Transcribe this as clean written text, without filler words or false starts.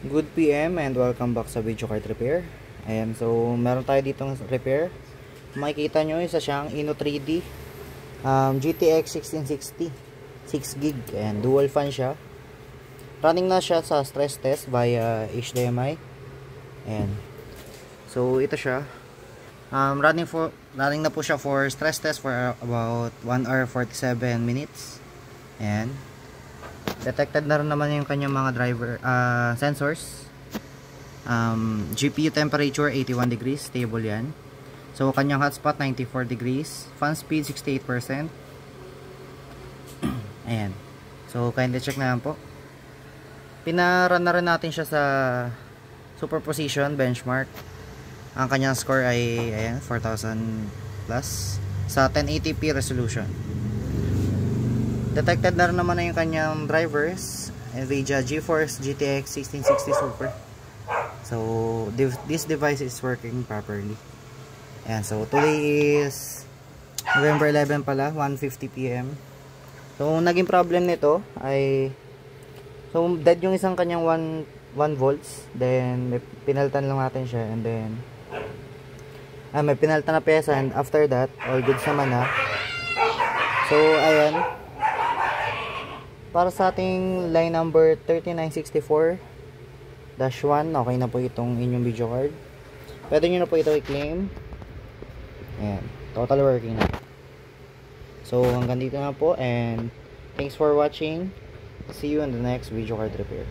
Good PM and welcome back sa Video Card Repair. Ayan, so meron tayo ditong repair. Makikita nyo, isa siyang Inno3D GTX 1660 6GB and dual fan siya. Running na siya sa stress test via HDMI. Ayan. So ito siya. Running na po siya for stress test for about 1 hour 47 minutes. Ayan. Detected na rin naman yung kanyang mga driver sensors. GPU temperature 81 degrees, stable yan. So kanyang hotspot 94 degrees, fan speed 68%. Ayan. So kindly check na lang po. Pinarun na rin natin siya sa superposition benchmark. Ang kanyang score ay ayan, 4000 plus sa 1080p resolution. Detected na rin naman na yung kanyang drivers, NVIDIA GeForce GTX 1660 Super. So this device is working properly. Ayan, so today is November 11 pala, 1:50 PM. So naging problem nito ay dead yung isang kanyang 1 volts, then may pinalitan lang natin siya, and then may pinalitan na pyesa, and after that all goods naman na. So ayan, para sa ating line number 3964-1, okay na po itong inyong video card. Pwede nyo na po ito i-claim. Ayan, total working na. So hanggang dito na po, and thanks for watching. See you in the next video card repair.